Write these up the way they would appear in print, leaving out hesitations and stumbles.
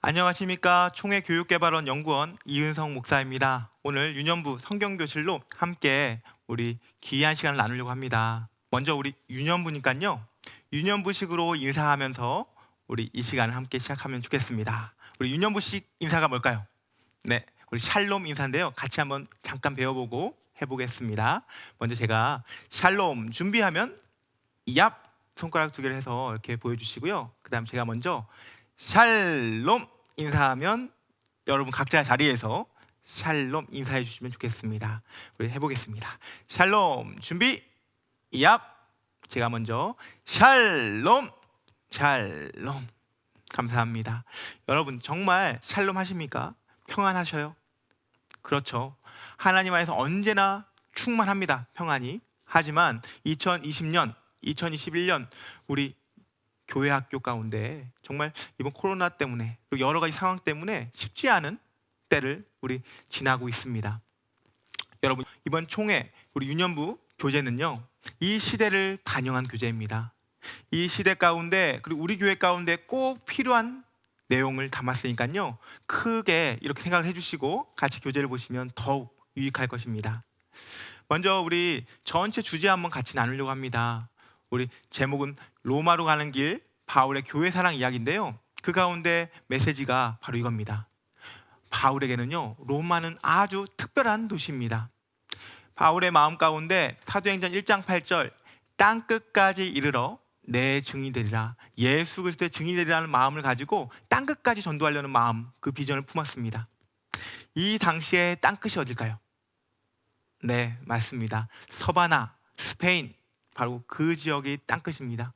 안녕하십니까. 총회교육개발원 연구원 이은성 목사입니다. 오늘 유년부 성경교실로 함께 우리 귀한 시간을 나누려고 합니다. 먼저 우리 유년부니까요, 유년부식으로 인사하면서 우리 이 시간을 함께 시작하면 좋겠습니다. 우리 유년부식 인사가 뭘까요? 네, 우리 샬롬 인사인데요, 같이 한번 잠깐 배워보고 해보겠습니다. 먼저 제가 샬롬 준비하면 얍 손가락 두 개를 해서 이렇게 보여주시고요. 그 다음 제가 먼저 샬롬 인사하면 여러분 각자 자리에서 샬롬 인사해 주시면 좋겠습니다. 우리 해보겠습니다. 샬롬 준비 얍. 제가 먼저 샬롬. 샬롬. 감사합니다. 여러분 정말 샬롬 하십니까? 평안하셔요? 그렇죠. 하나님 안에서 언제나 충만합니다. 평안이. 하지만 2020년 2021년 우리 교회 학교 가운데 정말 이번 코로나 때문에 그리고 여러 가지 상황 때문에 쉽지 않은 때를 우리 지나고 있습니다. 여러분 이번 총회 우리 유년부 교재는요, 이 시대를 반영한 교재입니다. 이 시대 가운데 그리고 우리 교회 가운데 꼭 필요한 내용을 담았으니까요, 크게 이렇게 생각을 해주시고 같이 교재를 보시면 더욱 유익할 것입니다. 먼저 우리 전체 주제 한번 같이 나누려고 합니다. 우리 제목은 로마로 가는 길, 바울의 교회 사랑 이야기인데요, 그 가운데 메시지가 바로 이겁니다. 바울에게는요, 로마는 아주 특별한 도시입니다. 바울의 마음 가운데 사도행전 1장 8절 땅끝까지 이르러 내 증인이 되리라, 예수 그리스도의 증인이 되리라는 마음을 가지고 땅끝까지 전도하려는 마음, 그 비전을 품었습니다. 이 당시에 땅끝이 어딜까요? 네, 맞습니다. 서바나, 스페인, 바로 그 지역이 땅끝입니다.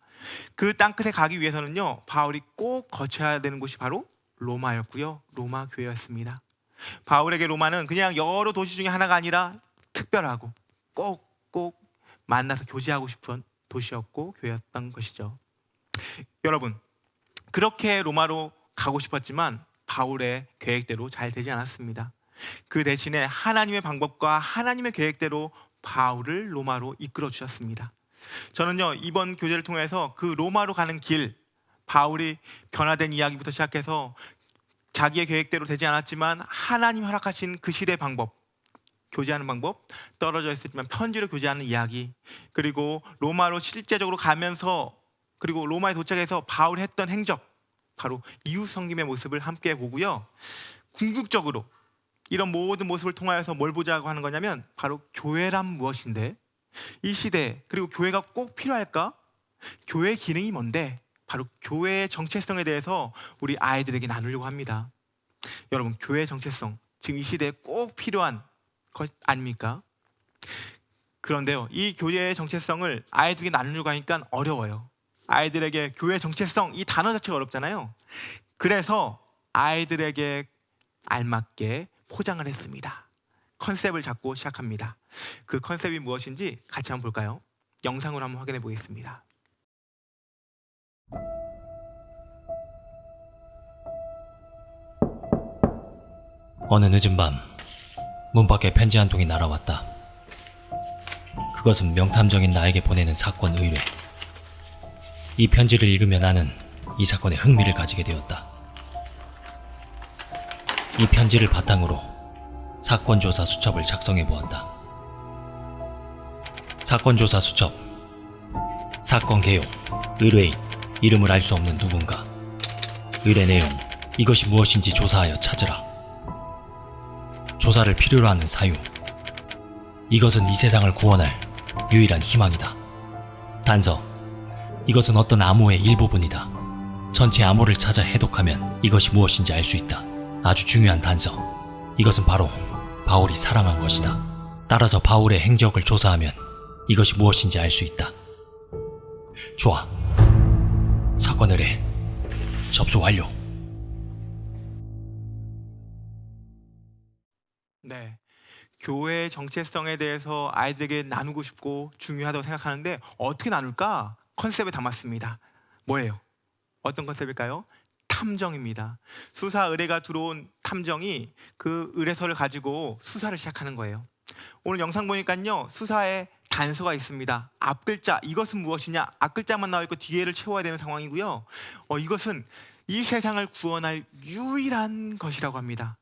그 땅끝에 가기 위해서는요, 바울이 꼭 거쳐야 되는 곳이 바로 로마였고요, 로마 교회였습니다. 바울에게 로마는 그냥 여러 도시 중에 하나가 아니라 특별하고 꼭 만나서 교제하고 싶은 도시였고 교회였던 것이죠. 여러분, 그렇게 로마로 가고 싶었지만 바울의 계획대로 잘 되지 않았습니다. 그 대신에 하나님의 방법과 하나님의 계획대로 바울을 로마로 이끌어 주셨습니다. 저는요, 이번 교재를 통해서 그 로마로 가는 길, 바울이 변화된 이야기부터 시작해서 자기의 계획대로 되지 않았지만 하나님 허락하신 그 시대의 방법, 교제하는 방법, 떨어져 있었지만 편지로 교제하는 이야기, 그리고 로마로 실제적으로 가면서 그리고 로마에 도착해서 바울이 했던 행적, 바로 이웃 섬김의 모습을 함께 보고요, 궁극적으로 이런 모든 모습을 통하여서 뭘 보자고 하는 거냐면 바로 교회란 무엇인데, 이 시대 그리고 교회가 꼭 필요할까? 교회의 기능이 뭔데? 바로 교회의 정체성에 대해서 우리 아이들에게 나누려고 합니다. 여러분, 교회의 정체성, 지금 이 시대에 꼭 필요한 것 아닙니까? 그런데요, 이 교회의 정체성을 아이들에게 나누려고 하니까 어려워요. 아이들에게 교회의 정체성, 이 단어 자체가 어렵잖아요. 그래서 아이들에게 알맞게 포장을 했습니다. 컨셉을 잡고 시작합니다. 그 컨셉이 무엇인지 같이 한번 볼까요? 영상으로 한번 확인해 보겠습니다. 어느 늦은 밤, 문 밖에 편지 한 통이 날아왔다. 그것은 명탐정인 나에게 보내는 사건 의뢰. 이 편지를 읽으며 나는 이 사건에 흥미를 가지게 되었다. 이 편지를 바탕으로 사건조사 수첩을 작성해 보았다. 사건조사 수첩. 사건 개요. 의뢰인. 이름을 알 수 없는 누군가. 의뢰 내용. 이것이 무엇인지 조사하여 찾으라. 조사를 필요로 하는 사유. 이것은 이 세상을 구원할 유일한 희망이다. 단서. 이것은 어떤 암호의 일부분이다. 전체 암호를 찾아 해독하면 이것이 무엇인지 알 수 있다. 아주 중요한 단서. 이것은 바로 바울이 사랑한 것이다. 따라서 바울의 행적을 조사하면 이것이 무엇인지 알 수 있다. 좋아. 사건 의뢰 접수 완료. 네, 교회의 정체성에 대해서 아이들에게 나누고 싶고 중요하다고 생각하는데 어떻게 나눌까? 컨셉에 담았습니다. 뭐예요? 어떤 컨셉일까요? 탐정입니다. 수사 의뢰가 들어온 탐정이 그 의뢰서를 가지고 수사를 시작하는 거예요. 오늘 영상 보니까요, 수사에 단서가 있습니다. 앞글자, 이것은 무엇이냐? 앞글자만 나와 있고 뒤에를 채워야 되는 상황이고요. 이것은 이 세상을 구원할 유일한 것이라고 합니다.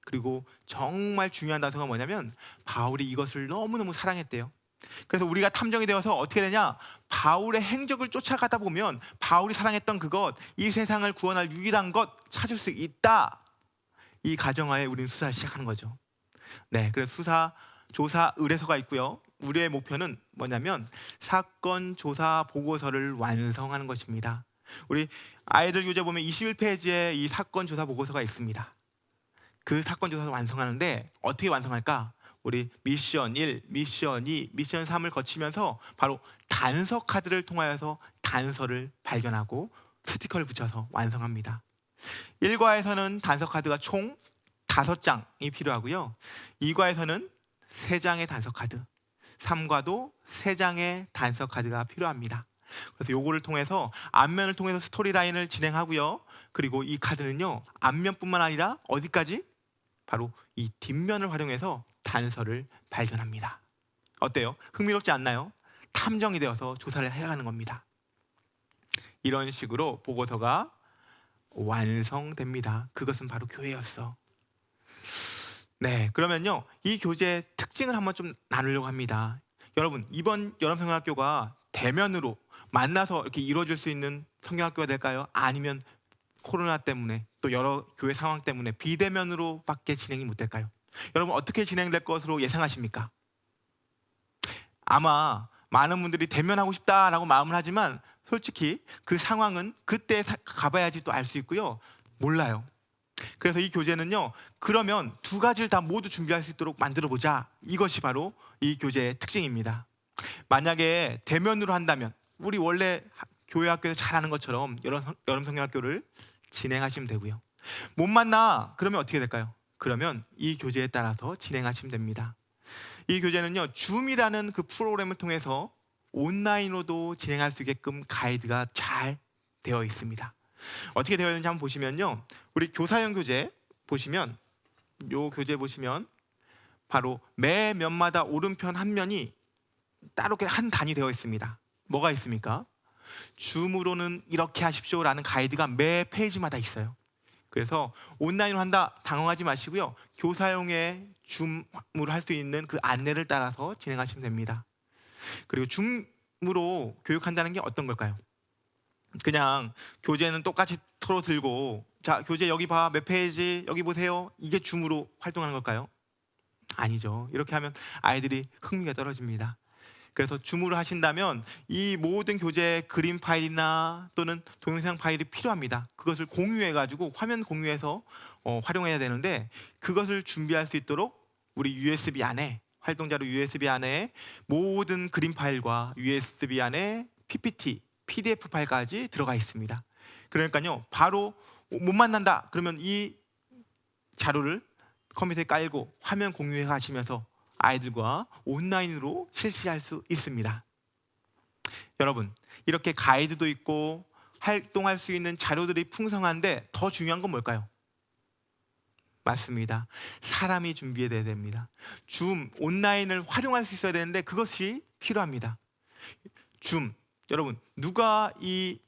그리고 정말 중요한 단서가 뭐냐면 바울이 이것을 너무너무 사랑했대요. 그래서 우리가 탐정이 되어서 어떻게 되냐? 바울의 행적을 쫓아가다 보면 바울이 사랑했던 그것, 이 세상을 구원할 유일한 것 찾을 수 있다. 이 가정하에 우리는 수사를 시작하는 거죠. 네, 그래서 수사, 조사, 의뢰서가 있고요. 우리의 목표는 뭐냐면 사건 조사 보고서를 완성하는 것입니다. 우리 아이들 교재 보면 21페이지에 이 사건 조사 보고서가 있습니다. 그 사건 조사를 완성하는데 어떻게 완성할까? 우리 미션 1, 미션 2, 미션 3을 거치면서 바로 단서 카드를 통하여서 단서를 발견하고 스티커를 붙여서 완성합니다. 1과에서는 단서 카드가 총 5장이 필요하고요. 2과에서는 3장의 단서 카드, 3과도 3장의 단서 카드가 필요합니다. 그래서 요거를 통해서 앞면을 통해서 스토리라인을 진행하고요. 그리고 이 카드는요, 앞면뿐만 아니라 어디까지? 바로 이 뒷면을 활용해서 단서를 발견합니다. 어때요? 흥미롭지 않나요? 탐정이 되어서 조사를 해야 하는 겁니다. 이런 식으로 보고서가 완성됩니다. 그것은 바로 교회였어. 네, 그러면요, 이 교재의 특징을 한번 좀 나누려고 합니다. 여러분, 이번 여름성경학교가 대면으로 만나서 이렇게 이루어질 수 있는 성경학교가 될까요? 아니면 코로나 때문에 또 여러 교회 상황 때문에 비대면으로밖에 진행이 못 될까요? 여러분, 어떻게 진행될 것으로 예상하십니까? 아마 많은 분들이 대면하고 싶다라고 마음을 하지만 솔직히 그 상황은 그때 가봐야지 또 알 수 있고요. 몰라요. 그래서 이 교재는요, 그러면 2가지를 다 모두 준비할 수 있도록 만들어 보자. 이것이 바로 이 교재의 특징입니다. 만약에 대면으로 한다면 우리 원래 교회 학교에서 잘하는 것처럼 여름 성경학교를 진행하시면 되고요. 못 만나 그러면 어떻게 될까요? 그러면 이 교재에 따라서 진행하시면 됩니다. 이 교재는요, 줌이라는 그 프로그램을 통해서 온라인으로도 진행할 수 있게끔 가이드가 잘 되어 있습니다. 어떻게 되어 있는지 한번 보시면요, 우리 교사용 교재 보시면, 요 교재 보시면 바로 매 면마다 오른편 한 면이 따로 한 단이 되어 있습니다. 뭐가 있습니까? 줌으로는 이렇게 하십시오라는 가이드가 매 페이지마다 있어요. 그래서 온라인으로 한다 당황하지 마시고요, 교사용의 줌으로 할 수 있는 그 안내를 따라서 진행하시면 됩니다. 그리고 줌으로 교육한다는 게 어떤 걸까요? 그냥 교재는 똑같이 털어 들고, 자, 교재 여기 봐, 몇 페이지 여기 보세요, 이게 줌으로 활동하는 걸까요? 아니죠. 이렇게 하면 아이들이 흥미가 떨어집니다. 그래서 줌으로 하신다면 이 모든 교재 그림 파일이나 또는 동영상 파일이 필요합니다. 그것을 공유해가지고 화면 공유해서 활용해야 되는데, 그것을 준비할 수 있도록 우리 USB 안에, 활동자료 USB 안에 모든 그림 파일과 USB 안에 PPT, PDF 파일까지 들어가 있습니다. 그러니까요, 바로 못 만난다 그러면 이 자료를 컴퓨터에 깔고 화면 공유해 가시면서 아이들과 온라인으로 실시할 수 있습니다. 여러분, 이렇게 가이드도 있고 활동할 수 있는 자료들이 풍성한데 더 중요한 건 뭘까요? 맞습니다. 사람이 준비해야 됩니다. 줌, 온라인을 활용할 수 있어야 되는데 그것이 필요합니다. 줌, 여러분, 누가 이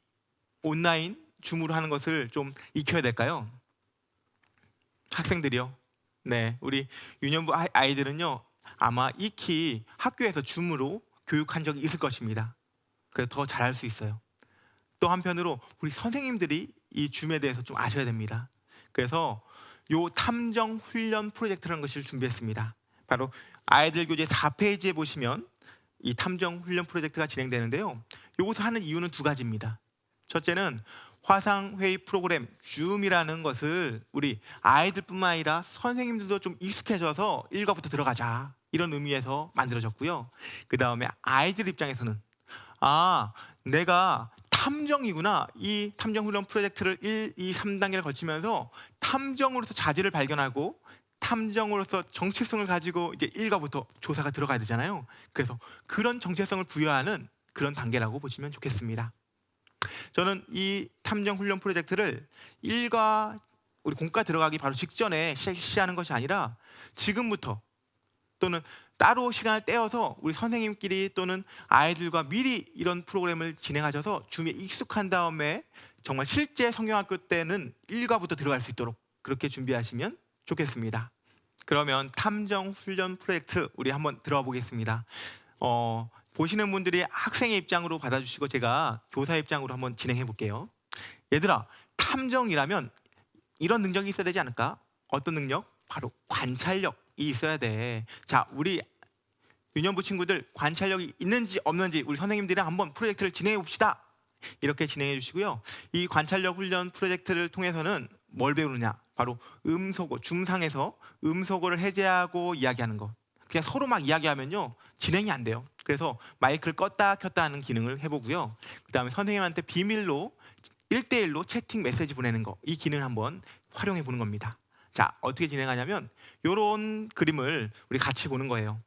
온라인 줌으로 하는 것을 좀 익혀야 될까요? 학생들이요. 네, 우리 유년부 아이들은요, 아마 익히 학교에서 줌으로 교육한 적이 있을 것입니다. 그래서 더 잘할 수 있어요. 또 한편으로 우리 선생님들이 이 줌에 대해서 좀 아셔야 됩니다. 그래서 요 탐정 훈련 프로젝트라는 것을 준비했습니다. 바로 아이들 교재 4페이지에 보시면 이 탐정 훈련 프로젝트가 진행되는데요, 이것을 하는 이유는 2가지입니다. 첫째는 화상회의 프로그램 줌이라는 것을 우리 아이들뿐만 아니라 선생님들도 좀 익숙해져서 1과부터 들어가자, 이런 의미에서 만들어졌고요. 그 다음에 아이들 입장에서는 내가 탐정이구나, 이 탐정훈련 프로젝트를 1, 2, 3단계를 거치면서 탐정으로서 자질을 발견하고 탐정으로서 정체성을 가지고 이제 1과부터 조사가 들어가야 되잖아요. 그래서 그런 정체성을 부여하는 그런 단계라고 보시면 좋겠습니다. 저는 이 탐정 훈련 프로젝트를 1과 우리 공과 들어가기 바로 직전에 실시하는 것이 아니라 지금부터, 또는 따로 시간을 떼어서 우리 선생님끼리 또는 아이들과 미리 이런 프로그램을 진행하셔서 줌에 익숙한 다음에 정말 실제 성경학교 때는 일과부터 들어갈 수 있도록 그렇게 준비하시면 좋겠습니다. 그러면 탐정 훈련 프로젝트 우리 한번 들어가 보겠습니다. 보시는 분들이 학생의 입장으로 받아주시고 제가 교사 입장으로 한번 진행해 볼게요. 얘들아, 탐정이라면 이런 능력이 있어야 되지 않을까? 어떤 능력? 바로 관찰력이 있어야 돼. 자, 우리 유년부 친구들 관찰력이 있는지 없는지 우리 선생님들이랑 한번 프로젝트를 진행해 봅시다. 이렇게 진행해 주시고요. 이 관찰력 훈련 프로젝트를 통해서는 뭘 배우느냐? 바로 음소거, 줌상에서 음소거를 해제하고 이야기하는 거. 그냥 서로 막 이야기하면요 진행이 안 돼요. 그래서 마이크를 껐다 켰다 하는 기능을 해보고요. 그 다음에 선생님한테 비밀로 1대1로 채팅 메시지 보내는 거, 이 기능을 한번 활용해 보는 겁니다. 자, 어떻게 진행하냐면 이런 그림을 우리 같이 보는 거예요.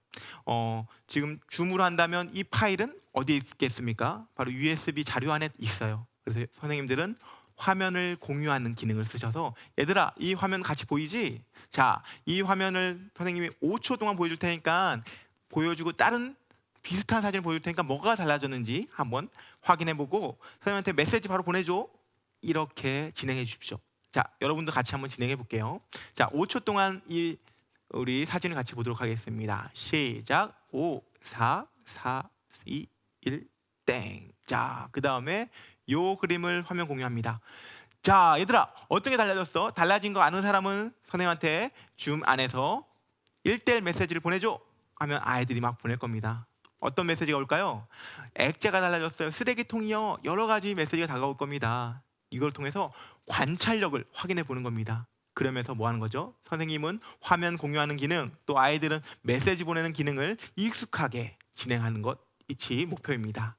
지금 줌으로 한다면 이 파일은 어디에 있겠습니까? 바로 USB 자료 안에 있어요. 그래서 선생님들은 화면을 공유하는 기능을 쓰셔서 얘들아, 이 화면 같이 보이지? 자, 이 화면을 선생님이 5초 동안 보여줄 테니까 보여주고 다른 비슷한 사진을 보여줄 테니까 뭐가 달라졌는지 한번 확인해보고 선생님한테 메시지 바로 보내줘. 이렇게 진행해 주십시오. 자, 여러분도 같이 한번 진행해 볼게요. 자, 5초 동안 우리 사진을 같이 보도록 하겠습니다. 시작. 5, 4, 4, 2, 1, 땡. 자, 그 다음에 요 그림을 화면 공유합니다. 자, 얘들아, 어떤 게 달라졌어? 달라진 거 아는 사람은 선생님한테 줌 안에서 1대1 메시지를 보내줘 하면 아이들이 막 보낼 겁니다. 어떤 메시지가 올까요? 액자가 달라졌어요. 쓰레기통이요. 여러 가지 메시지가 다가올 겁니다. 이걸 통해서 관찰력을 확인해 보는 겁니다. 그러면서 뭐 하는 거죠? 선생님은 화면 공유하는 기능, 또 아이들은 메시지 보내는 기능을 익숙하게 진행하는 것이 목표입니다.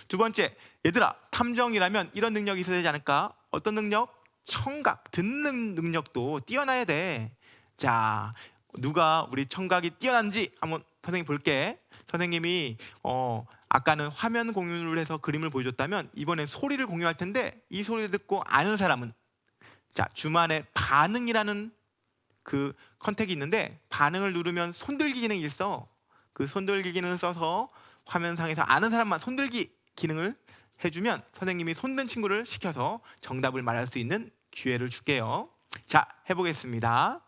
두 번째, 얘들아, 탐정이라면 이런 능력이 있어야 되지 않을까? 어떤 능력? 청각, 듣는 능력도 뛰어나야 돼. 자, 누가 우리 청각이 뛰어난지 한번 선생님 볼게. 선생님이 아까는 화면 공유를 해서 그림을 보여줬다면 이번엔 소리를 공유할 텐데 이 소리를 듣고 아는 사람은, 자, 줌 안에 반응이라는 그 컨택이 있는데 반응을 누르면 손들기 기능이 있어. 그 손들기 기능을 써서 화면상에서 아는 사람만 손들기 기능을 해주면 선생님이 손든 친구를 시켜서 정답을 말할 수 있는 기회를 줄게요. 자, 해보겠습니다.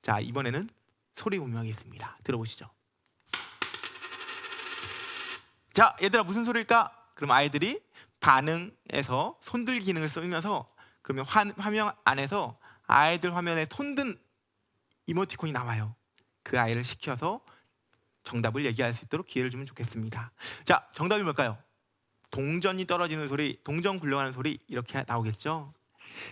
자, 이번에는 소리 공유하겠습니다. 들어보시죠. 자, 얘들아, 무슨 소리일까? 그럼 아이들이 반응에서 손들기 기능을 쓰면서 그러면 화면 안에서 아이들 화면에 손든 이모티콘이 나와요. 그 아이를 시켜서 정답을 얘기할 수 있도록 기회를 주면 좋겠습니다. 자, 정답이 뭘까요? 동전이 떨어지는 소리, 동전 굴러가는 소리, 이렇게 나오겠죠.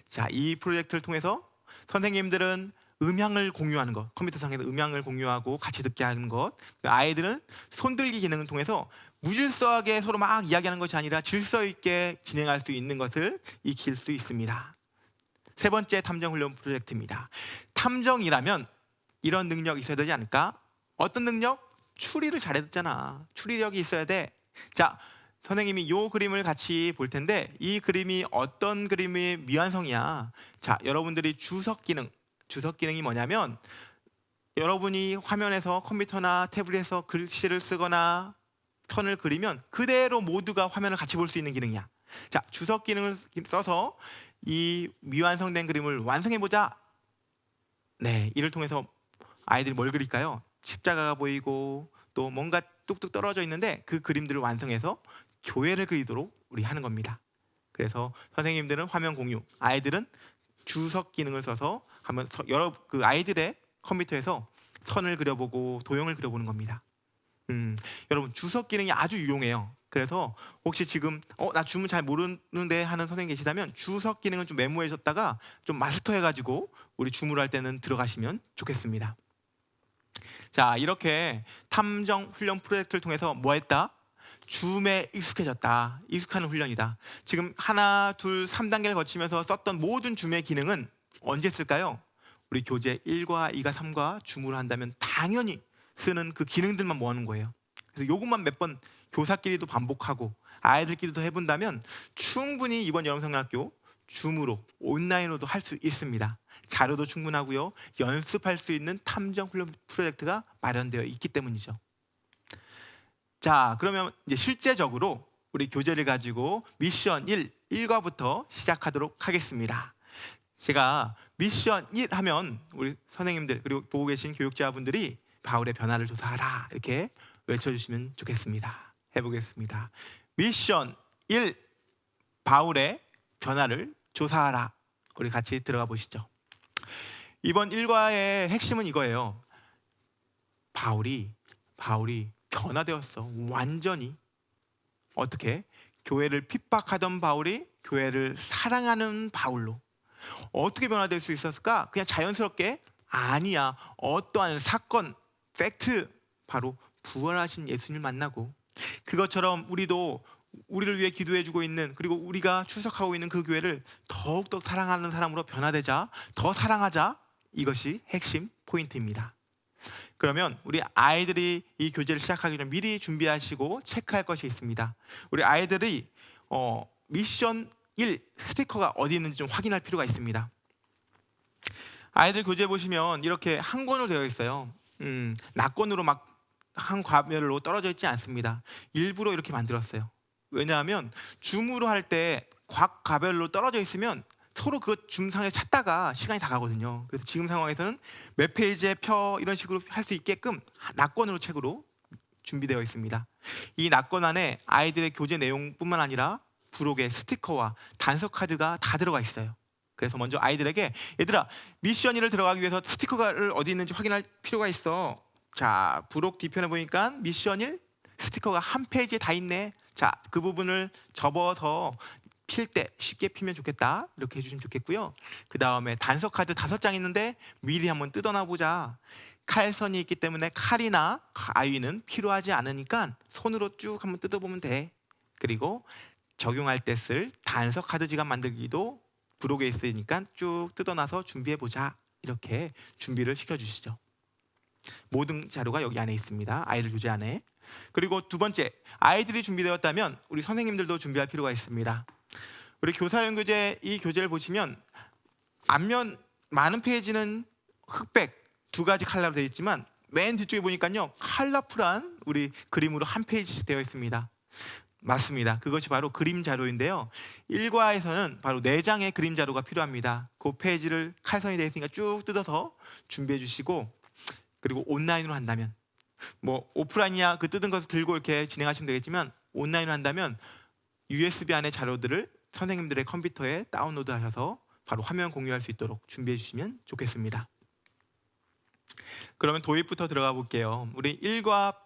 자, 이 프로젝트를 통해서 선생님들은 음향을 공유하는 것, 컴퓨터 상에서 음향을 공유하고 같이 듣게 하는 것, 아이들은 손들기 기능을 통해서 무질서하게 서로 막 이야기하는 것이 아니라 질서 있게 진행할 수 있는 것을 익힐 수 있습니다. 세 번째 탐정 훈련 프로젝트입니다. 탐정이라면 이런 능력이 있어야 되지 않을까? 어떤 능력? 추리를 잘해 듣잖아. 추리력이 있어야 돼. 자, 선생님이 이 그림을 같이 볼 텐데 이 그림이 어떤 그림의 미완성이야? 자, 여러분들이 주석 기능이 뭐냐면 여러분이 화면에서 컴퓨터나 태블릿에서 글씨를 쓰거나 선을 그리면 그대로 모두가 화면을 같이 볼 수 있는 기능이야. 자, 주석 기능을 써서 이 미완성된 그림을 완성해보자. 네, 이를 통해서 아이들이 뭘 그릴까요? 십자가가 보이고 또 뭔가 뚝뚝 떨어져 있는데 그 그림들을 완성해서 교회를 그리도록 우리 하는 겁니다. 그래서 선생님들은 화면 공유, 아이들은 주석 기능을 써서 하면 여러 그 아이들의 컴퓨터에서 선을 그려보고 도형을 그려보는 겁니다. 여러분, 주석 기능이 아주 유용해요. 그래서 혹시 지금 나 줌은 잘 모르는데 하는 선생님 계시다면 주석 기능은 좀 메모해줬다가 좀 마스터해가지고 우리 줌으로 할 때는 들어가시면 좋겠습니다. 자, 이렇게 탐정 훈련 프로젝트를 통해서 뭐 했다? 줌에 익숙해졌다. 익숙하는 훈련이다. 지금 하나, 둘, 3단계를 거치면서 썼던 모든 줌의 기능은 언제 쓸까요? 우리 교재 1과 2과 3과 줌으로 한다면 당연히 쓰는 그 기능들만 모아놓은 거예요. 그래서 요것만 몇 번 교사끼리도 반복하고 아이들끼리도 해본다면 충분히 이번 여름성경학교 줌으로 온라인으로도 할 수 있습니다. 자료도 충분하고요. 연습할 수 있는 탐정 훈련 프로젝트가 마련되어 있기 때문이죠. 자, 그러면 이제 실제적으로 우리 교재를 가지고 미션 1과부터 시작하도록 하겠습니다. 제가 미션 1 하면 우리 선생님들 그리고 보고 계신 교육자분들이 바울의 변화를 조사하라 이렇게 외쳐주시면 좋겠습니다. 해보겠습니다. 미션 1 바울의 변화를 조사하라. 우리 같이 들어가 보시죠. 이번 1과의 핵심은 이거예요. 바울이 변화되었어. 완전히. 어떻게? 교회를 핍박하던 바울이 교회를 사랑하는 바울로. 어떻게 변화될 수 있었을까? 그냥 자연스럽게? 아니야. 어떠한 사건, 팩트, 바로 부활하신 예수님을 만나고, 그것처럼 우리도 우리를 위해 기도해주고 있는, 그리고 우리가 출석하고 있는 그 교회를 더욱더 사랑하는 사람으로 변화되자, 더 사랑하자. 이것이 핵심 포인트입니다. 그러면 우리 아이들이 이 교재를 시작하기 전에 미리 준비하시고 체크할 것이 있습니다. 우리 아이들이 미션 1 스티커가 어디 있는지 좀 확인할 필요가 있습니다. 아이들 교재 보시면 이렇게 한 권으로 되어 있어요. 낙권으로 막 한 과별로 떨어져 있지 않습니다. 일부러 이렇게 만들었어요. 왜냐하면 줌으로 할 때 각 과별로 떨어져 있으면 서로 그 줌상에 찾다가 시간이 다 가거든요. 그래서 지금 상황에서는 몇 페이지의 표 이런 식으로 할 수 있게끔 낙권으로 책으로 준비되어 있습니다. 이 낙권 안에 아이들의 교재 내용뿐만 아니라 부록의 스티커와 단서 카드가 다 들어가 있어요. 그래서 먼저 아이들에게 얘들아 미션 1을 들어가기 위해서 스티커를 어디 있는지 확인할 필요가 있어. 자, 부록 뒤편에 보니까 미션 1 스티커가 한 페이지에 다 있네. 자, 그 부분을 접어서 필 때 쉽게 피면 좋겠다. 이렇게 해주시면 좋겠고요. 그 다음에 단서 카드 5장 있는데 미리 한번 뜯어놔 보자. 칼선이 있기 때문에 칼이나 가위는 필요하지 않으니까 손으로 쭉 한번 뜯어보면 돼. 그리고 적용할 때 쓸 단서 카드 지갑 만들기도 부록에 있으니까 쭉 뜯어놔서 준비해보자. 이렇게 준비를 시켜주시죠. 모든 자료가 여기 안에 있습니다. 아이들 교재 안에. 그리고 두 번째, 아이들이 준비되었다면 우리 선생님들도 준비할 필요가 있습니다. 우리 교사용 교재 이 교재를 보시면 앞면 많은 페이지는 흑백 2가지 컬러로 되어 있지만 맨 뒤쪽에 보니까요 컬러풀한 우리 그림으로 한 페이지씩 되어 있습니다. 맞습니다. 그것이 바로 그림 자료인데요. 1과에서는 바로 4장의 그림 자료가 필요합니다. 그 페이지를 칼선이 되어 있으니까 쭉 뜯어서 준비해 주시고, 그리고 온라인으로 한다면 뭐 오프라인이야 그 뜯은 것을 들고 이렇게 진행하시면 되겠지만 온라인으로 한다면 USB 안의 자료들을 선생님들의 컴퓨터에 다운로드 하셔서 바로 화면 공유할 수 있도록 준비해 주시면 좋겠습니다. 그러면 도입부터 들어가 볼게요. 우리 1과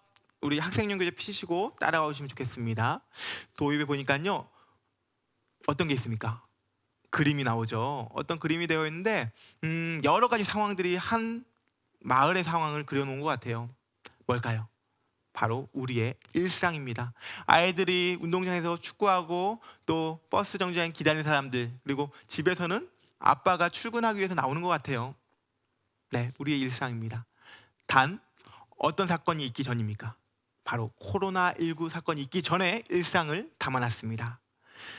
우리 학생용 교재 피시고 따라와 주시면 좋겠습니다. 도입에 보니까요 어떤 게 있습니까? 그림이 나오죠. 어떤 그림이 되어 있는데 여러 가지 상황들이 한 마을의 상황을 그려놓은 것 같아요. 뭘까요? 바로 우리의 일상입니다. 아이들이 운동장에서 축구하고 또 버스 정류장에 기다리는 사람들, 그리고 집에서는 아빠가 출근하기 위해서 나오는 것 같아요. 네, 우리의 일상입니다. 단 어떤 사건이 있기 전입니까? 바로 코로나19 사건이 있기 전에 일상을 담아놨습니다.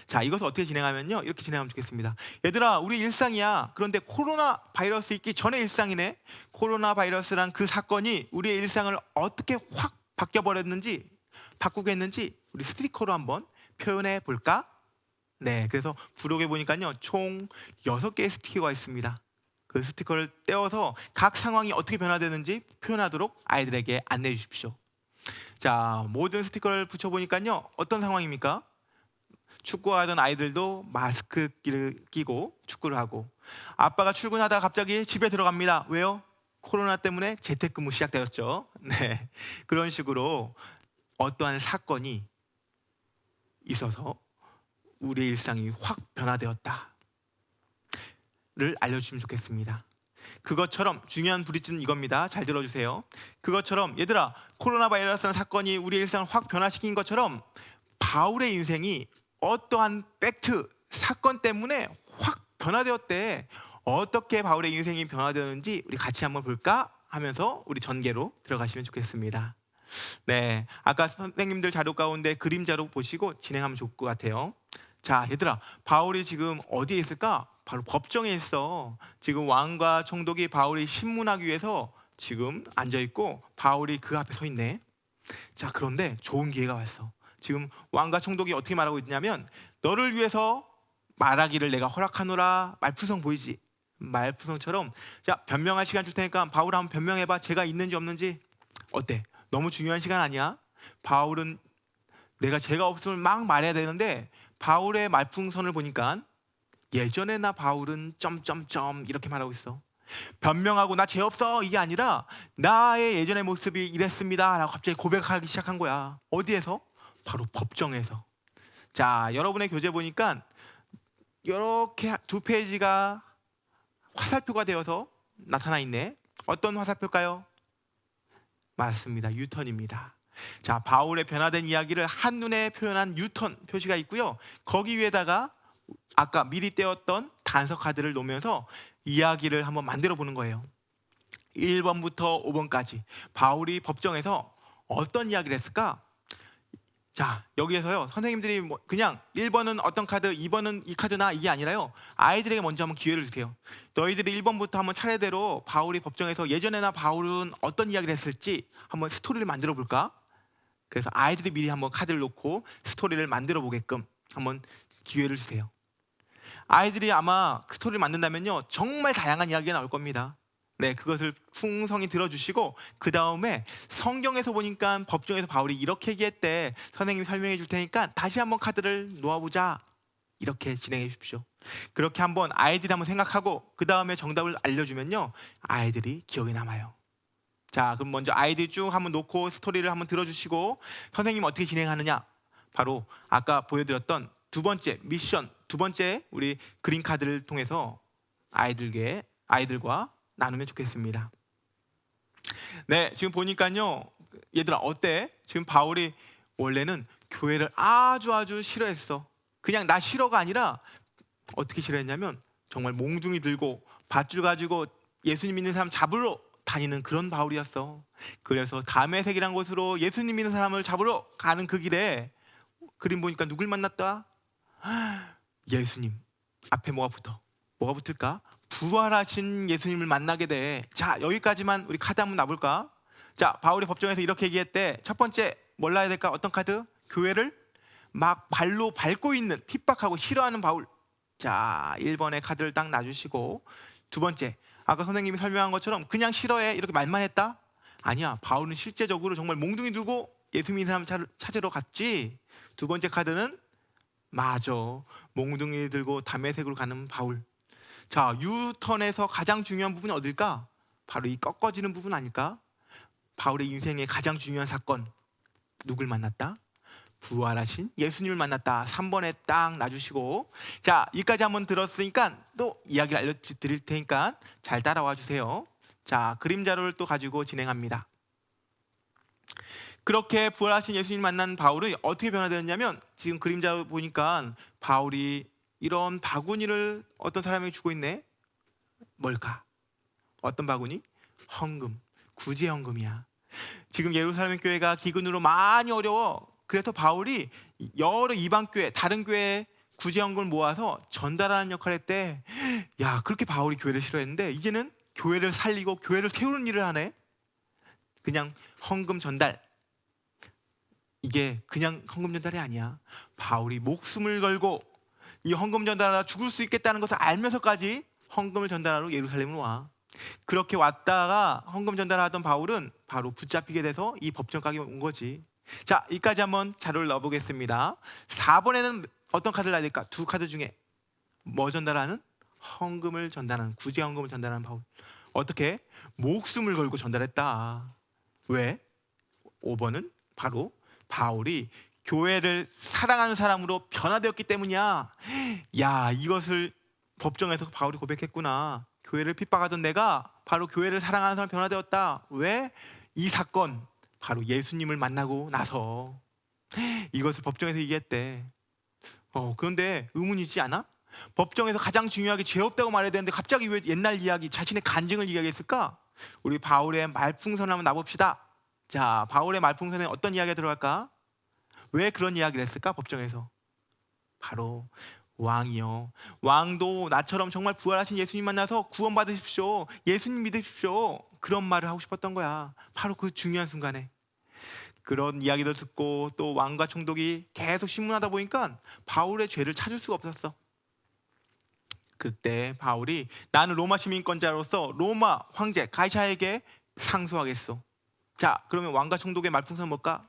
자, 이것을 어떻게 진행하면요 이렇게 진행하면 좋겠습니다. 얘들아 우리 일상이야. 그런데 코로나 바이러스 있기 전에 일상이네. 코로나 바이러스란 그 사건이 우리의 일상을 어떻게 확 바뀌어버렸는지, 바꾸겠는지 우리 스티커로 한번 표현해 볼까? 네, 그래서 부록에 보니까요 총 6개의 스티커가 있습니다. 그 스티커를 떼어서 각 상황이 어떻게 변화되는지 표현하도록 아이들에게 안내해 주십시오. 자, 모든 스티커를 붙여보니까요 어떤 상황입니까? 축구하던 아이들도 마스크를 끼고 축구를 하고, 아빠가 출근하다가 갑자기 집에 들어갑니다. 왜요? 코로나 때문에 재택근무 시작되었죠. 네, 그런 식으로 어떠한 사건이 있어서 우리의 일상이 확 변화되었다를 알려주시면 좋겠습니다. 그것처럼 중요한 브릿지는 이겁니다. 잘 들어주세요. 그것처럼 얘들아 코로나 바이러스라는 사건이 우리의 일상을 확 변화시킨 것처럼 바울의 인생이 어떠한 팩트, 사건 때문에 확 변화되었대. 어떻게 바울의 인생이 변화되었는지 우리 같이 한번 볼까 하면서 우리 전개로 들어가시면 좋겠습니다. 네, 아까 선생님들 자료 가운데 그림 자료 보시고 진행하면 좋을 것 같아요. 자, 얘들아 바울이 지금 어디에 있을까? 바로 법정에 있어. 지금 왕과 총독이 바울이 신문하기 위해서 지금 앉아있고 바울이 그 앞에 서 있네. 자, 그런데 좋은 기회가 왔어. 지금 왕과 총독이 어떻게 말하고 있냐면, 너를 위해서 말하기를 내가 허락하노라. 말풍성 보이지? 말풍성처럼, 자, 변명할 시간 줄 테니까 바울 한번 변명해봐. 죄가 있는지 없는지. 어때? 너무 중요한 시간 아니야? 바울은 내가 죄가 없음을 막 말해야 되는데, 바울의 말풍선을 보니까 예전에 나 바울은 점점점 이렇게 말하고 있어. 변명하고 나 죄 없어 이게 아니라 나의 예전의 모습이 이랬습니다 라고 갑자기 고백하기 시작한 거야. 어디에서? 바로 법정에서. 자, 여러분의 교재 보니까 이렇게 두 페이지가 화살표가 되어서 나타나 있네. 어떤 화살표일까요? 맞습니다. 유턴입니다. 자, 바울의 변화된 이야기를 한눈에 표현한 유턴 표시가 있고요. 거기 위에다가 아까 미리 떼었던 단서 카드를 놓으면서 이야기를 한번 만들어 보는 거예요. 1번부터 5번까지 바울이 법정에서 어떤 이야기를 했을까? 자, 여기에서요, 선생님들이 뭐 그냥 1번은 어떤 카드, 2번은 이 카드나 이게 아니라요, 아이들에게 먼저 한번 기회를 주세요. 너희들이 1번부터 한번 차례대로 바울이 법정에서 예전에나 바울은 어떤 이야기를 했을지 한번 스토리를 만들어 볼까? 그래서 아이들이 미리 한번 카드를 놓고 스토리를 만들어 보게끔 한번 기회를 주세요. 아이들이 아마 스토리를 만든다면요, 정말 다양한 이야기가 나올 겁니다. 네, 그것을 풍성히 들어주시고, 그 다음에 성경에서 보니까 법정에서 바울이 이렇게 얘기했대. 선생님이 설명해 줄 테니까 다시 한번 카드를 놓아보자. 이렇게 진행해 주십시오. 그렇게 한번 아이들이 한번 생각하고 그 다음에 정답을 알려주면요, 아이들이 기억에 남아요. 자, 그럼 먼저 아이들이 쭉 한번 놓고 스토리를 한번 들어주시고, 선생님 어떻게 진행하느냐? 바로 아까 보여드렸던 두 번째 미션, 두 번째 우리 그린 카드를 통해서 아이들과 나누면 좋겠습니다. 네, 지금 보니까요, 얘들아 어때? 지금 바울이 원래는 교회를 아주 싫어했어. 그냥 나 싫어가 아니라 어떻게 싫어했냐면 정말 몽둥이 들고 밧줄 가지고 예수님 믿는 사람 잡으러 다니는 그런 바울이었어. 그래서 다메섹이란 곳으로 예수님 믿는 사람을 잡으러 가는 그 길에 그림 보니까 누굴 만났다? 예수님. 앞에 뭐가 붙을까? 부활하신 예수님을 만나게 돼. 자, 여기까지만 우리 카드 한번 놔볼까? 자, 바울이 법정에서 이렇게 얘기했대. 첫 번째 뭘 놔야 될까? 어떤 카드? 교회를 막 발로 밟고 있는, 핍박하고 싫어하는 바울. 자, 1번의 카드를 딱 놔주시고, 두 번째, 아까 선생님이 설명한 것처럼 그냥 싫어해 이렇게 말만 했다? 아니야, 바울은 실제적으로 정말 몽둥이 들고 예수 믿는 사람 찾으러 갔지. 두 번째 카드는 맞아, 몽둥이 들고 다메섹으로 가는 바울. 자, 유턴에서 가장 중요한 부분이 어딜까? 바로 이 꺾어지는 부분 아닐까? 바울의 인생의 가장 중요한 사건, 누굴 만났다? 부활하신 예수님을 만났다. 3번에 딱 놔주시고, 자, 여기까지 한번 들었으니까 또 이야기를 알려드릴 테니까 잘 따라와 주세요. 자, 그림자를 또 가지고 진행합니다. 그렇게 부활하신 예수님을 만난 바울은 어떻게 변화되었냐면, 지금 그림자로 보니까 바울이 이런 바구니를 어떤 사람에게 주고 있네. 뭘까? 어떤 바구니? 헌금, 구제 헌금이야. 지금 예루살렘 교회가 기근으로 많이 어려워. 그래서 바울이 여러 이방 교회, 다른 교회 구제 헌금을 모아서 전달하는 역할을 했대. 야, 그렇게 바울이 교회를 싫어했는데 이제는 교회를 살리고 교회를 세우는 일을 하네. 그냥 헌금 전달, 이게 그냥 헌금 전달이 아니야. 바울이 목숨을 걸고 이 헌금 전달하다 죽을 수 있겠다는 것을 알면서까지 헌금을 전달하러 예루살렘으로 와. 그렇게 왔다가 헌금 전달하던 바울은 바로 붙잡히게 돼서 이 법정까지 온 거지. 자, 여기까지 한번 자료를 넣어보겠습니다. 4번에는 어떤 카드를 놔야 될까? 두 카드 중에 뭐 전달하는? 헌금을 전달하는, 구제 헌금을 전달하는 바울. 어떻게? 목숨을 걸고 전달했다. 왜? 5번은 바로 바울이 교회를 사랑하는 사람으로 변화되었기 때문이야. 야, 이것을 법정에서 바울이 고백했구나. 교회를 핍박하던 내가 바로 교회를 사랑하는 사람 변화되었다. 왜? 이 사건, 바로 예수님을 만나고 나서 이것을 법정에서 얘기했대. 그런데 의문이지 않아? 법정에서 가장 중요하게 죄 없다고 말해야 되는데 갑자기 왜 옛날 이야기, 자신의 간증을 이야기했을까? 우리 바울의 말풍선을 한번 놔봅시다. 자, 바울의 말풍선에 어떤 이야기가 들어갈까? 왜 그런 이야기를 했을까? 법정에서 바로 왕이요, 왕도 나처럼 정말 부활하신 예수님 만나서 구원받으십시오, 예수님 믿으십시오, 그런 말을 하고 싶었던 거야. 바로 그 중요한 순간에. 그런 이야기도 듣고 또 왕과 총독이 계속 신문하다 보니까 바울의 죄를 찾을 수가 없었어. 그때 바울이 나는 로마 시민권자로서 로마 황제 가이사에게 상소하겠소. 자, 그러면 왕과 총독의 말풍선은 뭘까?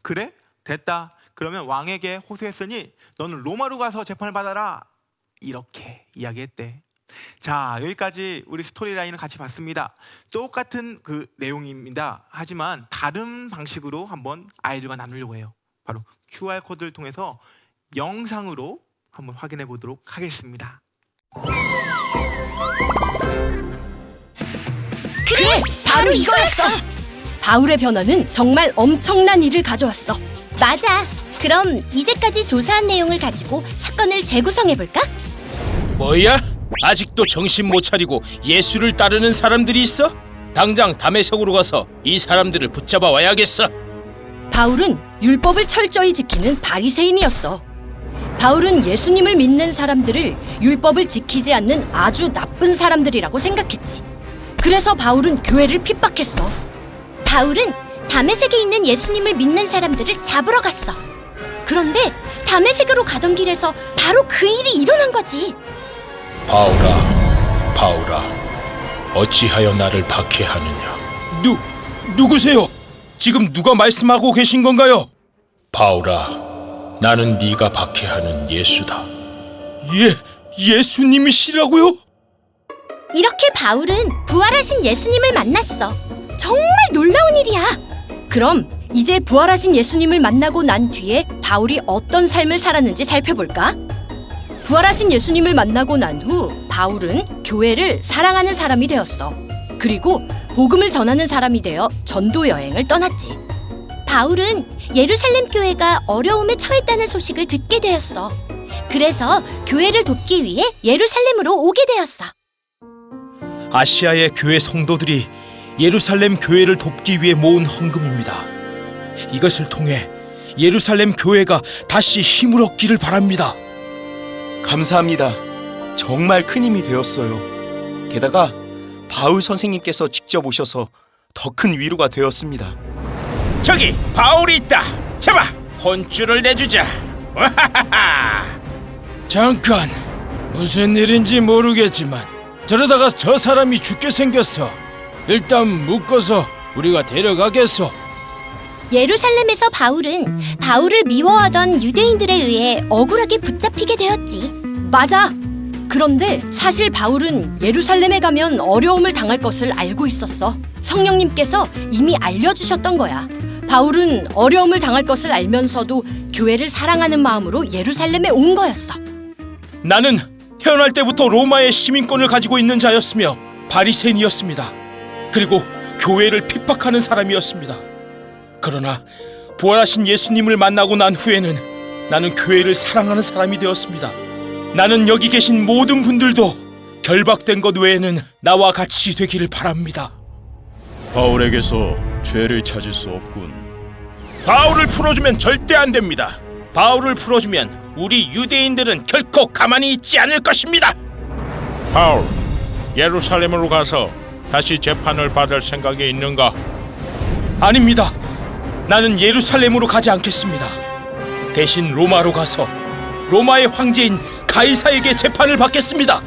그래? 됐다. 그러면 왕에게 호소했으니 너는 로마로 가서 재판을 받아라. 이렇게 이야기했대. 자, 여기까지 우리 스토리라인을 같이 봤습니다. 똑같은 그 내용입니다. 하지만 다른 방식으로 한번 아이들과 나누려고 해요. 바로 QR코드를 통해서 영상으로 한번 확인해 보도록 하겠습니다. 그래! 바로 이거였어! 바울의 변화는 정말 엄청난 일을 가져왔어. 맞아. 그럼 이제까지 조사한 내용을 가지고 사건을 재구성해볼까? 뭐야? 아직도 정신 못 차리고 예수를 따르는 사람들이 있어? 당장 다메섹으로 가서 이 사람들을 붙잡아 와야겠어. 바울은 율법을 철저히 지키는 바리새인이었어. 바울은 예수님을 믿는 사람들을 율법을 지키지 않는 아주 나쁜 사람들이라고 생각했지. 그래서 바울은 교회를 핍박했어. 바울은 다메섹에 있는 예수님을 믿는 사람들을 잡으러 갔어. 그런데 다메섹으로 가던 길에서 바로 그 일이 일어난 거지. 바울아, 바울아, 어찌하여 나를 박해하느냐? 누구세요? 지금 누가 말씀하고 계신 건가요? 바울아, 나는 네가 박해하는 예수다. 예수님이시라고요? 이렇게 바울은 부활하신 예수님을 만났어. 정말 놀라운 일이야. 그럼 이제 부활하신 예수님을 만나고 난 뒤에 바울이 어떤 삶을 살았는지 살펴볼까? 부활하신 예수님을 만나고 난 후 바울은 교회를 사랑하는 사람이 되었어. 그리고 복음을 전하는 사람이 되어 전도 여행을 떠났지. 바울은 예루살렘 교회가 어려움에 처했다는 소식을 듣게 되었어. 그래서 교회를 돕기 위해 예루살렘으로 오게 되었어. 아시아의 교회 성도들이 예루살렘 교회를 돕기 위해 모은 헌금입니다. 이것을 통해 예루살렘 교회가 다시 힘을 얻기를 바랍니다. 감사합니다. 정말 큰 힘이 되었어요. 게다가 바울 선생님께서 직접 오셔서 더 큰 위로가 되었습니다. 저기 바울이 있다. 잡아, 혼쭐을 내주자. 잠깐, 무슨 일인지 모르겠지만 저러다가 저 사람이 죽게 생겼어. 일단 묶어서 우리가 데려가겠소. 예루살렘에서 바울은 바울을 미워하던 유대인들에 의해 억울하게 붙잡히게 되었지. 맞아. 그런데 사실 바울은 예루살렘에 가면 어려움을 당할 것을 알고 있었어. 성령님께서 이미 알려주셨던 거야. 바울은 어려움을 당할 것을 알면서도 교회를 사랑하는 마음으로 예루살렘에 온 거였어. 나는 태어날 때부터 로마의 시민권을 가지고 있는 자였으며 바리새인이었습니다. 그리고 교회를 핍박하는 사람이었습니다. 그러나 부활하신 예수님을 만나고 난 후에는 나는 교회를 사랑하는 사람이 되었습니다. 나는 여기 계신 모든 분들도 결박된 것 외에는 나와 같이 되기를 바랍니다. 바울에게서 죄를 찾을 수 없군. 바울을 풀어주면 절대 안 됩니다. 바울을 풀어주면 우리 유대인들은 결코 가만히 있지 않을 것입니다. 바울, 예루살렘으로 가서 다시 재판을 받을 생각이 있는가? 아닙니다. 나는 예루살렘으로 가지 않겠습니다. 대신 로마로 가서 로마의 황제인 가이사에게 재판을 받겠습니다.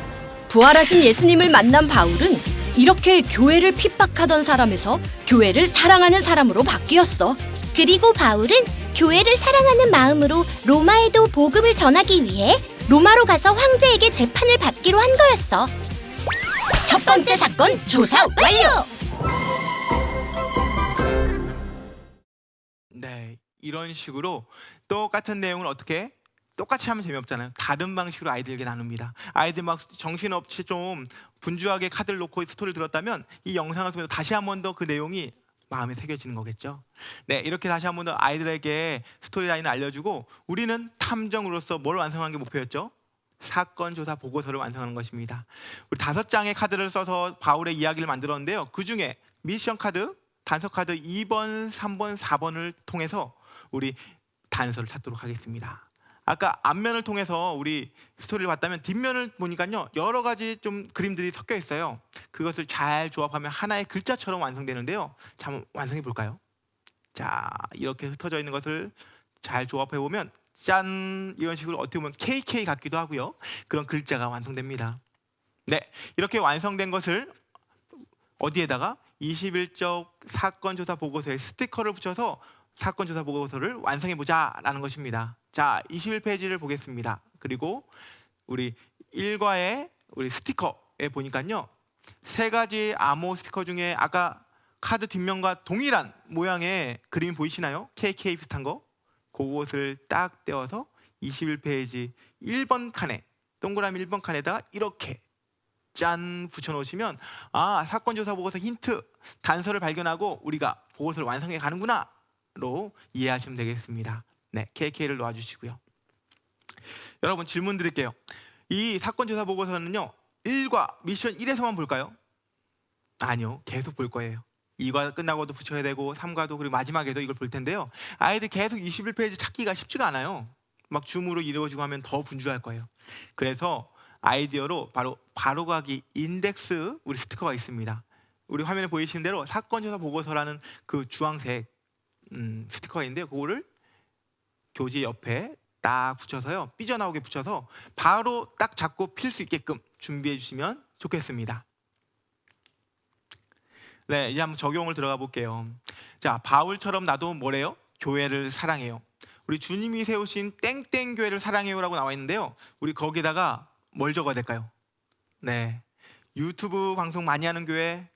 부활하신 예수님을 만난 바울은 이렇게 교회를 핍박하던 사람에서 교회를 사랑하는 사람으로 바뀌었어. 그리고 바울은 교회를 사랑하는 마음으로 로마에도 복음을 전하기 위해 로마로 가서 황제에게 재판을 받기로 한 거였어. 첫 번째 사건 조사 완료! 네, 이런 식으로 똑같은 내용을 어떻게 똑같이 하면 재미없잖아요. 다른 방식으로 아이들에게 나눕니다. 아이들 막 정신없이 좀 분주하게 카드를 놓고 스토리를 들었다면 이 영상을 통해서 다시 한 번 더 그 내용이 마음에 새겨지는 거겠죠. 네, 이렇게 다시 한 번 더 아이들에게 스토리라인을 알려주고 우리는 탐정으로서 뭘 완성하는 게 목표였죠? 사건 조사 보고서를 완성하는 것입니다. 우리 5장의 카드를 써서 바울의 이야기를 만들었는데요. 그 중에 미션 카드, 단서 카드 2번, 3번, 4번을 통해서 우리 단서를 찾도록 하겠습니다. 아까 앞면을 통해서 우리 스토리를 봤다면 뒷면을 보니까요 여러 가지 좀 그림들이 섞여 있어요. 그것을 잘 조합하면 하나의 글자처럼 완성되는데요. 자, 한번 완성해 볼까요? 자, 이렇게 흩어져 있는 것을 잘 조합해 보면 짠, 이런 식으로 어떻게 보면 KK 같기도 하고요. 그런 글자가 완성됩니다. 네, 이렇게 완성된 것을 어디에다가 21쪽 사건 조사 보고서에 스티커를 붙여서 사건 조사 보고서를 완성해 보자라는 것입니다. 자, 21페이지를 보겠습니다. 그리고 우리 1과의 우리 스티커에 보니까요, 세 가지 암호 스티커 중에 아까 카드 뒷면과 동일한 모양의 그림이 보이시나요? KK 비슷한 거. 그것을 딱 떼어서 21페이지 1번 칸에, 동그라미 1번 칸에다가 이렇게 짠 붙여놓으시면, 아, 사건 조사 보고서 힌트 단서를 발견하고 우리가 보고서를 완성해 가는구나로 이해하시면 되겠습니다. 네, KK를 놓아주시고요. 여러분, 질문 드릴게요. 이 사건 조사 보고서는요, 1과 미션 1에서만 볼까요? 아니요, 계속 볼 거예요. 2과 끝나고도 붙여야 되고 3과도, 그리고 마지막에도 이걸 볼 텐데요. 아이들 계속 21페이지 찾기가 쉽지가 않아요. 막 줌으로 이루어지고 하면 더 분주할 거예요. 그래서 아이디어로 바로 가기 인덱스 우리 스티커가 있습니다. 우리 화면에 보이시는 대로 사건 조사 보고서라는 그 주황색 스티커가 있는데요. 그거를 교재 옆에 딱 붙여서요, 삐져나오게 붙여서 바로 딱 잡고 필 수 있게끔 준비해 주시면 좋겠습니다. 네, 이제 한번 적용을 들어가 볼게요. 자, 바울처럼 나도 뭐래요? 교회를 사랑해요. 우리 주님이 세우신 땡땡 교회를 사랑해요라고 나와 있는데요. 우리 거기다가 뭘 적어야 될까요? 네, 유튜브 방송 많이 하는 교회,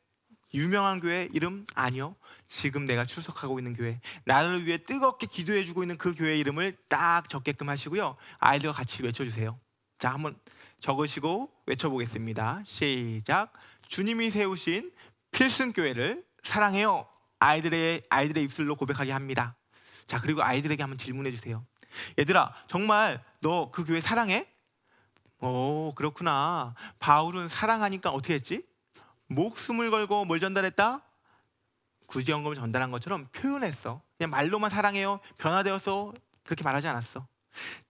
유명한 교회 이름? 아니요. 지금 내가 출석하고 있는 교회, 나를 위해 뜨겁게 기도해주고 있는 그 교회 이름을 딱 적게끔 하시고요. 아이들과 같이 외쳐주세요. 자, 한번 적으시고 외쳐보겠습니다. 시작. 주님이 세우신 필승교회를 사랑해요. 아이들의 입술로 고백하게 합니다. 자, 그리고 아이들에게 한번 질문해 주세요. 얘들아, 정말 너 그 교회 사랑해? 오, 그렇구나. 바울은 사랑하니까 어떻게 했지? 목숨을 걸고 뭘 전달했다? 구제연금을 전달한 것처럼 표현했어. 그냥 말로만 사랑해요, 변화되었어, 그렇게 말하지 않았어.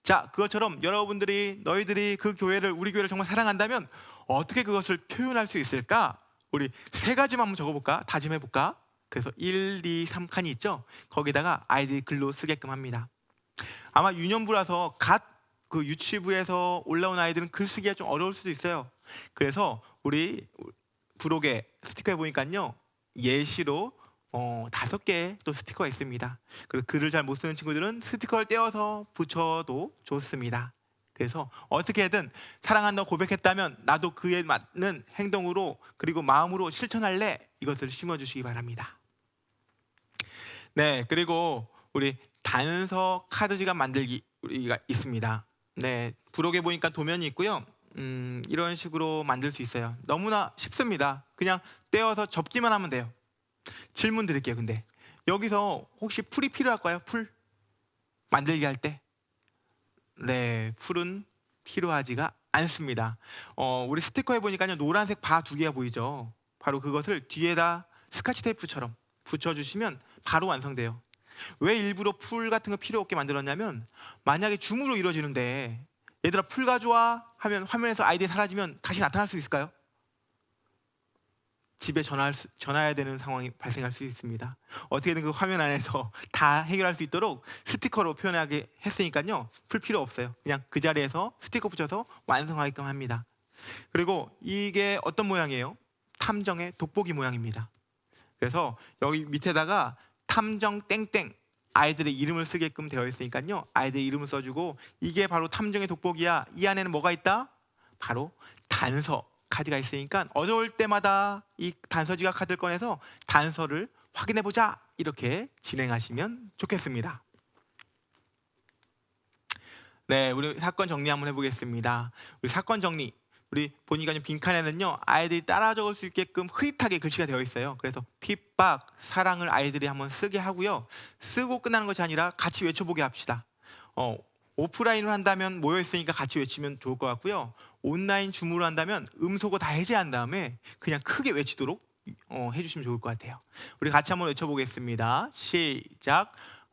자, 그것처럼 여러분들이, 너희들이 그 교회를, 우리 교회를 정말 사랑한다면 어떻게 그것을 표현할 수 있을까? 우리 세 가지만 한번 적어볼까? 다짐해볼까? 그래서 1, 2, 3칸이 있죠? 거기다가 아이들이 글로 쓰게끔 합니다. 아마 유년부라서 갓 그 유치부에서 올라온 아이들은 글쓰기가 좀 어려울 수도 있어요. 그래서 우리 부록에 스티커에 보니까요, 예시로 5개 또 스티커가 있습니다. 그리고 글을 잘 못 쓰는 친구들은 스티커를 떼어서 붙여도 좋습니다. 그래서 어떻게든 사랑한다고 고백했다면 나도 그에 맞는 행동으로 그리고 마음으로 실천할래, 이것을 심어주시기 바랍니다. 네, 그리고 우리 단서 카드 지갑 만들기 우리가 있습니다. 네, 부록에 보니까 도면이 있고요. 이런 식으로 만들 수 있어요. 너무나 쉽습니다. 그냥 떼어서 접기만 하면 돼요. 질문 드릴게요. 근데 여기서 혹시 풀이 필요할까요? 풀 만들기 할 때? 네, 풀은 필요하지가 않습니다. 우리 스티커에 보니까요, 노란색 바 2개가 보이죠? 바로 그것을 뒤에다 스카치 테이프처럼 붙여주시면 바로 완성돼요. 왜 일부러 풀 같은 거 필요 없게 만들었냐면, 만약에 줌으로 이루어지는데 얘들아 풀 가져와 하면 화면에서 아이들이 사라지면 다시 나타날 수 있을까요? 집에 전화해야 되는 상황이 발생할 수 있습니다. 어떻게든 그 화면 안에서 다 해결할 수 있도록 스티커로 표현하게 했으니까요, 풀 필요 없어요. 그냥 그 자리에서 스티커 붙여서 완성하게끔 합니다. 그리고 이게 어떤 모양이에요? 탐정의 돋보기 모양입니다. 그래서 여기 밑에다가 탐정 땡땡 아이들의 이름을 쓰게끔 되어 있으니까요, 아이들의 이름을 써주고, 이게 바로 탐정의 돋보기야. 이 안에는 뭐가 있다? 바로 단서 카드가 있으니까 어려울 때마다 이 단서 지갑 카드를 꺼내서 단서를 확인해보자, 이렇게 진행하시면 좋겠습니다. 네, 우리 사건 정리 한번 해보겠습니다. 우리 사건 정리, 우리 보니까 빈칸에는요, 아이들이 따라 적을 수 있게끔 흐릿하게 글씨가 되어 있어요. 그래서 핍박, 사랑을 아이들이 한번 쓰게 하고요. 쓰고 끝나는 것이 아니라 같이 외쳐보게 합시다. 오프라인으로 한다면 모여있으니까 같이 외치면 좋을 것 같고요. 온라인 줌으로 한다면 음소거 다 해제한 다음에 그냥 크게 외치도록 해주시면 좋을 것 같아요. 우리 같이 한번 외쳐보겠습니다. 시작.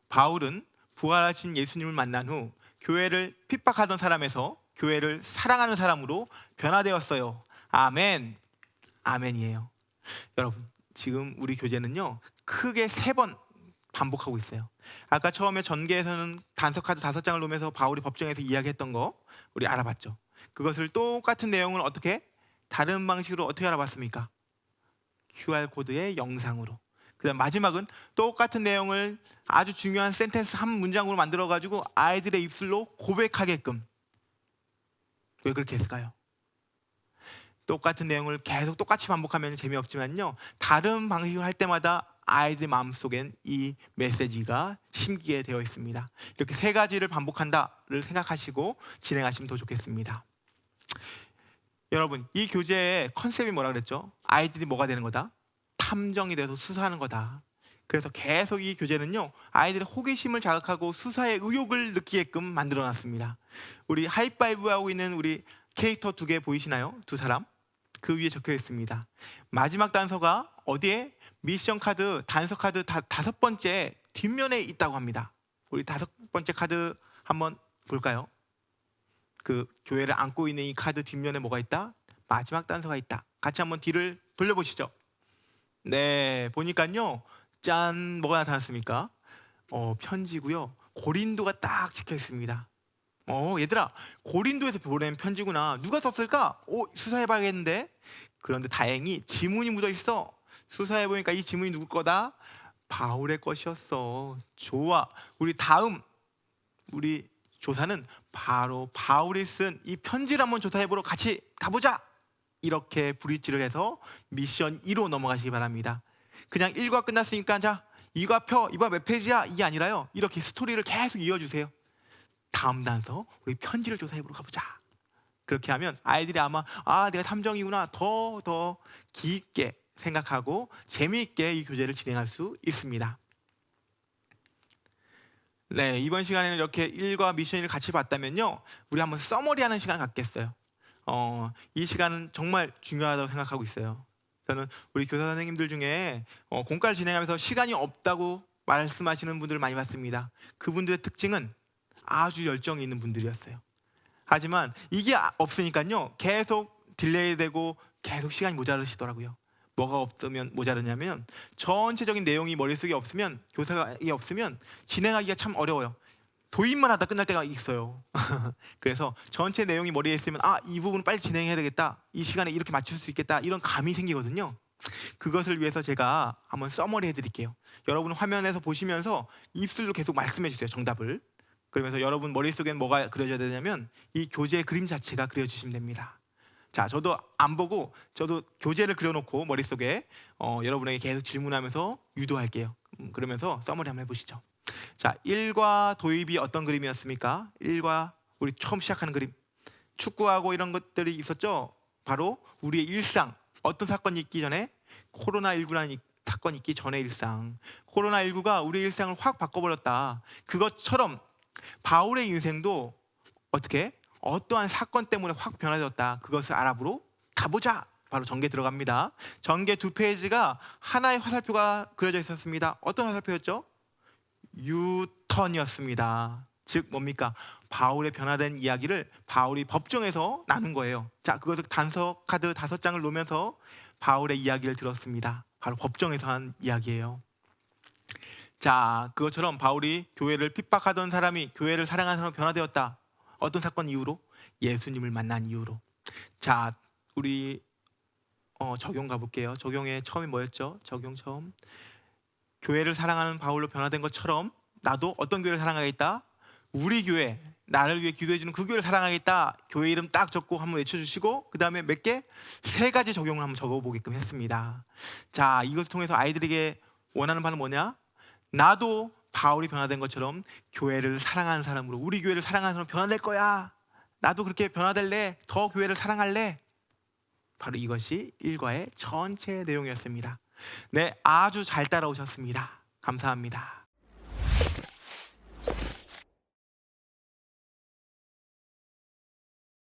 바울은 부활하신 예수님을 만난 후 교회를 핍박하던 사람에서 교회를 사랑하는 사람으로 변화되었어요. 아멘. 아멘이에요. 여러분, 지금 우리 교재는요, 크게 3번 반복하고 있어요. 아까 처음에 전개에서는 단서 카드 5장을 놓으면서 바울이 법정에서 이야기했던 거 우리 알아봤죠. 그것을 똑같은 내용을 어떻게 다른 방식으로 어떻게 알아봤습니까? QR 코드의 영상으로. 그다음 마지막은 똑같은 내용을 아주 중요한 센텐스 한 문장으로 만들어 가지고 아이들의 입술로 고백하게끔. 왜 그렇게 했을까요? 똑같은 내용을 계속 똑같이 반복하면 재미없지만요, 다른 방식으로 할 때마다 아이들 마음속엔 이 메시지가 심기게 되어 있습니다. 이렇게 3가지를 반복한다를 생각하시고 진행하시면 더 좋겠습니다. 여러분, 이 교재의 컨셉이 뭐라 그랬죠? 아이들이 뭐가 되는 거다? 탐정이 돼서 수사하는 거다. 그래서 계속 이 교재는요, 아이들의 호기심을 자극하고 수사의 의욕을 느끼게끔 만들어 놨습니다. 우리 하이파이브 하고 있는 우리 캐릭터 2개 보이시나요? 2사람? 그 위에 적혀 있습니다. 마지막 단서가 어디에? 미션 카드, 단서 카드 5번째 뒷면에 있다고 합니다. 우리 5번째 카드 한번 볼까요? 그 교회를 안고 있는 이 카드 뒷면에 뭐가 있다? 마지막 단서가 있다. 같이 한번 뒤를 돌려보시죠. 네, 보니까요, 짠, 뭐가 나타났습니까? 편지고요. 고린도가 딱 찍혀 있습니다. 얘들아, 고린도에서 보낸 편지구나. 누가 썼을까? 수사해봐야겠는데. 그런데 다행히 지문이 묻어 있어. 수사해보니까 이 지문이 누구 거다? 바울의 것이었어. 좋아. 우리 다음 우리 조사는 바로 바울이 쓴 이 편지를 한번 조사해보러 같이 가보자. 이렇게 브릿지를 해서 미션 2로 넘어가시기 바랍니다. 그냥 1과 끝났으니까 자, 2과 펴. 이번 몇 페이지야? 이게 아니라요, 이렇게 스토리를 계속 이어주세요. 다음 단서, 우리 편지를 조사해보러 가보자. 그렇게 하면 아이들이 아마 내가 탐정이구나 더 깊게 생각하고 재미있게 이 교재를 진행할 수 있습니다. 네, 이번 시간에는 이렇게 1과 미션 1을 같이 봤다면요, 우리 한번 서머리하는 시간 갖겠어요. 이 시간은 정말 중요하다고 생각하고 있어요. 저는 우리 교사 선생님들 중에 공과를 진행하면서 시간이 없다고 말씀하시는 분들을 많이 봤습니다. 그분들의 특징은 아주 열정이 있는 분들이었어요. 하지만 이게 없으니까요, 계속 딜레이되고 계속 시간이 모자르시더라고요. 뭐가 없으면 모자르냐면 전체적인 내용이 머릿속에 없으면, 교사가 없으면 진행하기가 참 어려워요. 도입만 하다 끝날 때가 있어요. 그래서 전체 내용이 머리에 있으면 이 부분 빨리 진행해야 되겠다, 이 시간에 이렇게 맞출 수 있겠다, 이런 감이 생기거든요. 그것을 위해서 제가 한번 서머리 해드릴게요. 여러분 화면에서 보시면서 입술로 계속 말씀해 주세요, 정답을. 그러면서 여러분 머릿속엔 뭐가 그려져야 되냐면 이 교재의 그림 자체가 그려주시면 됩니다. 자, 저도 안 보고 저도 교재를 그려놓고 머릿속에 여러분에게 계속 질문하면서 유도할게요. 그러면서 서머리 한번 해보시죠. 자, 1과 도입이 어떤 그림이었습니까? 1과 우리 처음 시작하는 그림, 축구하고 이런 것들이 있었죠. 바로 우리의 일상, 어떤 사건이 있기 전에, 코로나19라는 사건이 있기 전의 일상. 코로나19가 우리의 일상을 확 바꿔버렸다. 그것처럼 바울의 인생도 어떠한 사건 때문에 확 변화되었다. 그것을 알아보러 가보자. 바로 전개 들어갑니다. 전개 2페이지가 하나의 화살표가 그려져 있었습니다. 어떤 화살표였죠? 유턴이었습니다. 즉 뭡니까? 바울의 변화된 이야기를 바울이 법정에서 나눈 거예요. 자, 그것을 단서 카드 5장을 놓으면서 바울의 이야기를 들었습니다. 바로 법정에서 한 이야기예요. 자, 그것처럼 바울이 교회를 핍박하던 사람이 교회를 사랑하는 사람으로 변화되었다. 어떤 사건 이후로? 예수님을 만난 이후로. 자, 우리 적용 가볼게요. 적용의 처음이 뭐였죠? 적용 처음. 교회를 사랑하는 바울로 변화된 것처럼 나도 어떤 교회를 사랑하겠다? 우리 교회, 나를 위해 기도해주는 그 교회를 사랑하겠다. 교회 이름 딱 적고 한번 외쳐주시고, 그 다음에 몇 개? 3가지 적용을 한번 적어보게끔 했습니다. 자, 이것을 통해서 아이들에게 원하는 바는 뭐냐? 나도 바울이 변화된 것처럼 교회를 사랑하는 사람으로, 우리 교회를 사랑하는 사람으로 변화될 거야. 나도 그렇게 변화될래. 더 교회를 사랑할래. 바로 이것이 1과의 전체 내용이었습니다. 네, 아주 잘 따라오셨습니다. 감사합니다.